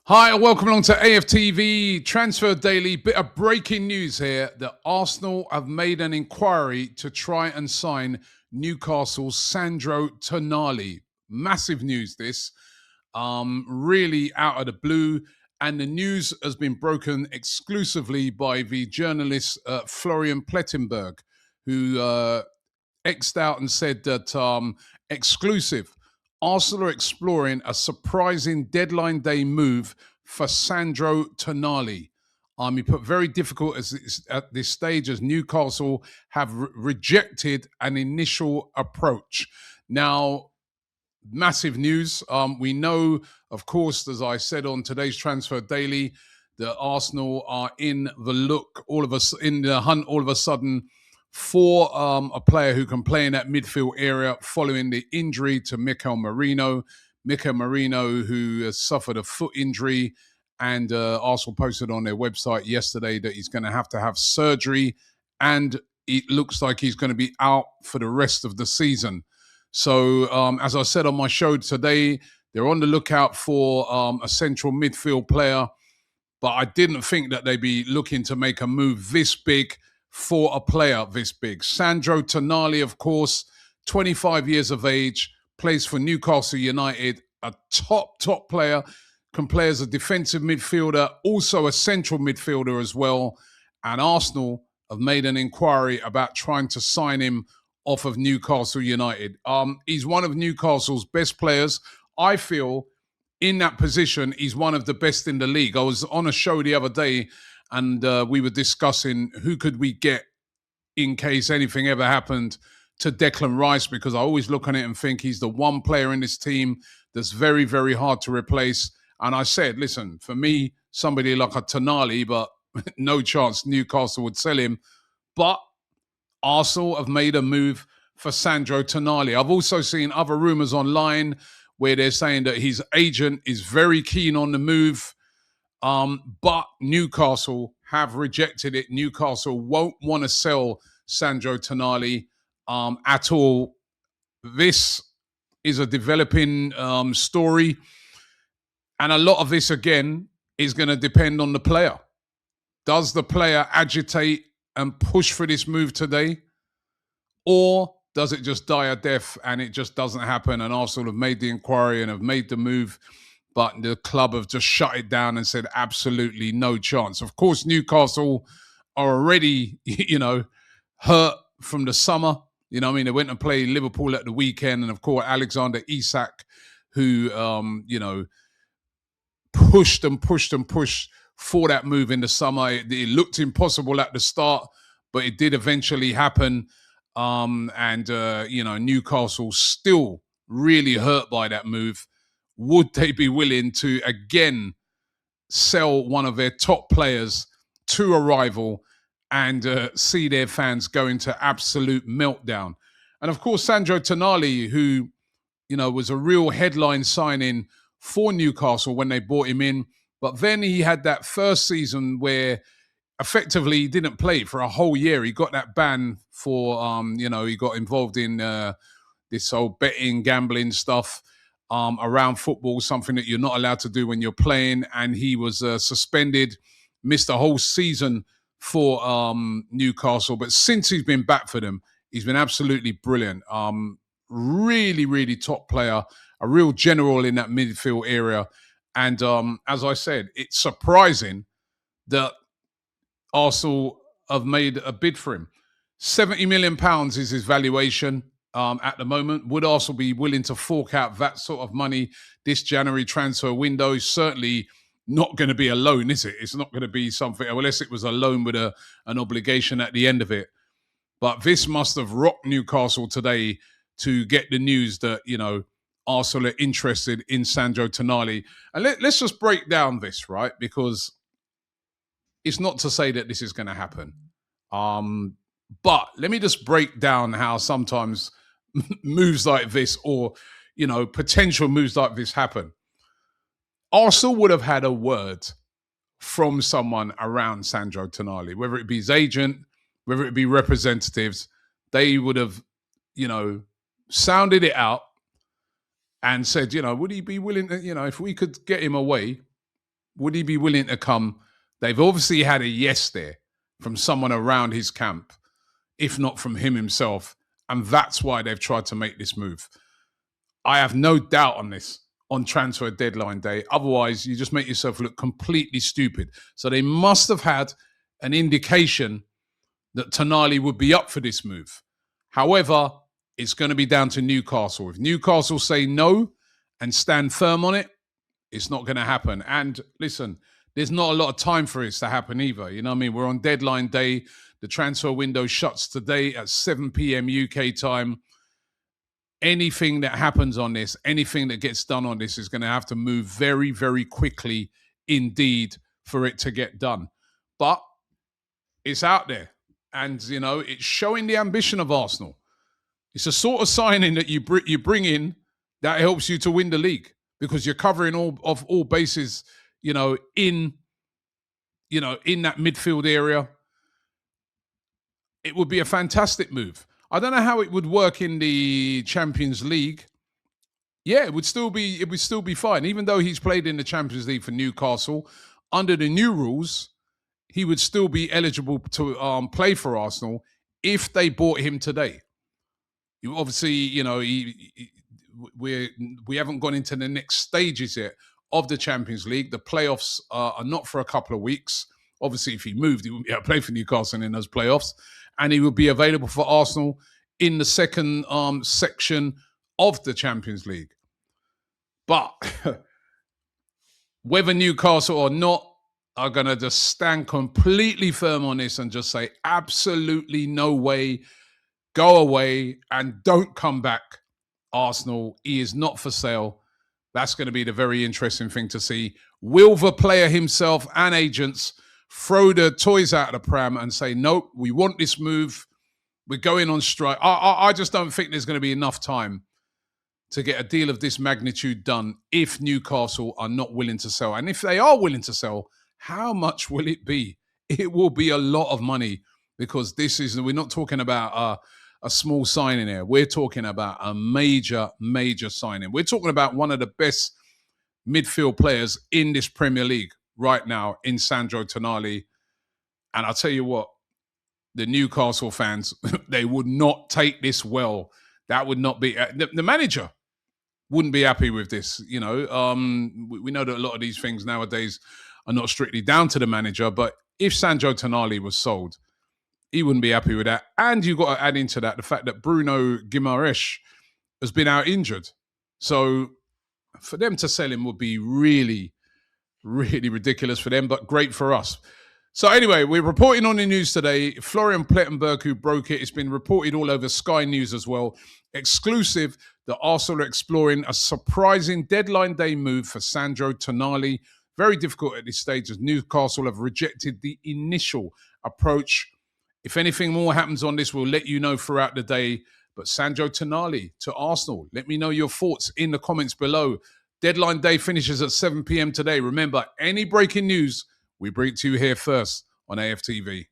Hi, and welcome along to AFTV Transfer Daily. Bit of breaking news here that Arsenal have made an inquiry to try and sign Newcastle's Sandro Tonali. Massive news, this. Really out of the blue. And the news has been broken exclusively by the journalist Florian Plettenberg, who X'd out and said that exclusive. Arsenal are exploring a surprising deadline day move for Sandro Tonali. He put very difficult at this stage as Newcastle have rejected an initial approach. Now, massive news. We know, of course, as I said on today's Transfer Daily, that Arsenal are in the look, in the hunt all of a sudden for a player who can play in that midfield area following the injury to Mikel Merino. Mikel Merino, who has suffered a foot injury, and Arsenal posted on their website yesterday that he's going to have surgery, and it looks like he's going to be out for the rest of the season. So, as I said on my show today, they're on the lookout for a central midfield player, but I didn't think that they'd be looking to make a move this big for a player this big. Sandro Tonali, of course, 25 years of age, plays for Newcastle United, a top player, can play as a defensive midfielder, also a central midfielder as well. And Arsenal have made an inquiry about trying to sign him off of Newcastle United. He's one of Newcastle's best players. I feel in that position, he's one of the best in the league. I was on a show the other day and we were discussing who could we get in case anything ever happened to Declan Rice, because I always look on it and think he's the one player in this team that's very, very hard to replace. And I said, listen, for me, somebody like a Tonali, but no chance Newcastle would sell him. But Arsenal have made a move for Sandro Tonali. I've also seen other rumours online where they're saying that his agent is very keen on the move. But Newcastle have rejected it. Newcastle won't want to sell Sandro Tonali at all. This is a developing story. And a lot of this, again, is going to depend on the player. Does the player agitate and push for this move today? Or does it just die a death and it just doesn't happen, and Arsenal have made the inquiry and have made the move, but the club have just shut it down and said absolutely no chance? Of course, Newcastle are already, hurt from the summer. They went and played Liverpool at the weekend, and of course, Alexander Isak, who, pushed for that move in the summer. It looked impossible at the start, but it did eventually happen. Newcastle still really hurt by that move. Would they be willing to again sell one of their top players to a rival and see their fans go into absolute meltdown? And of course, Sandro Tonali, who, was a real headline signing for Newcastle when they brought him in. But then he had that first season where effectively he didn't play for a whole year. He got that ban for, he got involved in this whole betting, gambling stuff around football, something that you're not allowed to do when you're playing. And he was suspended, missed a whole season for Newcastle. But since he's been back for them, he's been absolutely brilliant. Really, really top player, a real general in that midfield area. And as I said, it's surprising that Arsenal have made a bid for him. £70 million is his valuation at the moment. Would Arsenal be willing to fork out that sort of money this January transfer window? Certainly not going to be a loan, is it? It's not going to be something, unless it was a loan with an obligation at the end of it. But this must have rocked Newcastle today to get the news that, Arsenal are interested in Sandro Tonali. And let's just break down this, right? Because it's not to say that this is going to happen. But let me just break down how sometimes moves like this or, potential moves like this happen. Arsenal would have had a word from someone around Sandro Tonali, whether it be his agent, whether it be representatives. They would have, sounded it out and said, would he be willing to, if we could get him away, Would he be willing to come? They've obviously had a yes there from someone around his camp, if not from him himself. And that's why they've tried to make this move. I have no doubt on this on transfer deadline day. Otherwise, you just make yourself look completely stupid. So they must have had an indication that Tonali would be up for this move. However, it's going to be down to Newcastle. If Newcastle say no and stand firm on it, it's not going to happen. And listen, there's not a lot of time for this to happen either. You know what I mean? We're on deadline day. The transfer window shuts today at 7 p.m. UK time. Anything that happens on this, anything that gets done on this is going to have to move very, very quickly indeed for it to get done. But it's out there. And, you know, it's showing the ambition of Arsenal. It's a sort of signing that you bring in that helps you to win the league because you're covering all bases, in that midfield area. It would be a fantastic move. I don't know how it would work in the Champions League. Yeah, it would still be fine. Even though he's played in the Champions League for Newcastle, under the new rules, he would still be eligible to play for Arsenal if they bought him today. You obviously, we haven't gone into the next stages yet of the Champions League. The playoffs are not for a couple of weeks. Obviously, if he moved, he wouldn't be able to play for Newcastle in those playoffs. And he would be available for Arsenal in the second section of the Champions League. But whether Newcastle or not are going to just stand completely firm on this and just say, absolutely no way, go away and don't come back, Arsenal. He is not for sale. That's going to be the very interesting thing to see. Will the player himself and agents throw the toys out of the pram and say, nope, we want this move. We're going on strike. I just don't think there's going to be enough time to get a deal of this magnitude done if Newcastle are not willing to sell. And if they are willing to sell, how much will it be? It will be a lot of money because we're not talking about a small signing here. We're talking about a major, major signing. We're talking about one of the best midfield players in this Premier League right now in Sandro Tonali. And I'll tell you what, the Newcastle fans, they would not take this well. That would not be... the manager wouldn't be happy with this. We know that a lot of these things nowadays are not strictly down to the manager, but if Sandro Tonali was sold, he wouldn't be happy with that. And you've got to add into that the fact that Bruno Guimaraes has been out injured. So for them to sell him would be really, really ridiculous for them, but great for us. So anyway, we're reporting on the news today. Florian Plettenberg, who broke it, it's been reported all over Sky News as well. Exclusive that Arsenal are exploring a surprising deadline day move for Sandro Tonali. Very difficult at this stage as Newcastle have rejected the initial approach. If anything more happens on this, we'll let you know throughout the day. But Sandro Tonali to Arsenal. Let me know your thoughts in the comments below. Deadline day finishes at 7 p.m. today. Remember, any breaking news, we bring it to you here first on AFTV.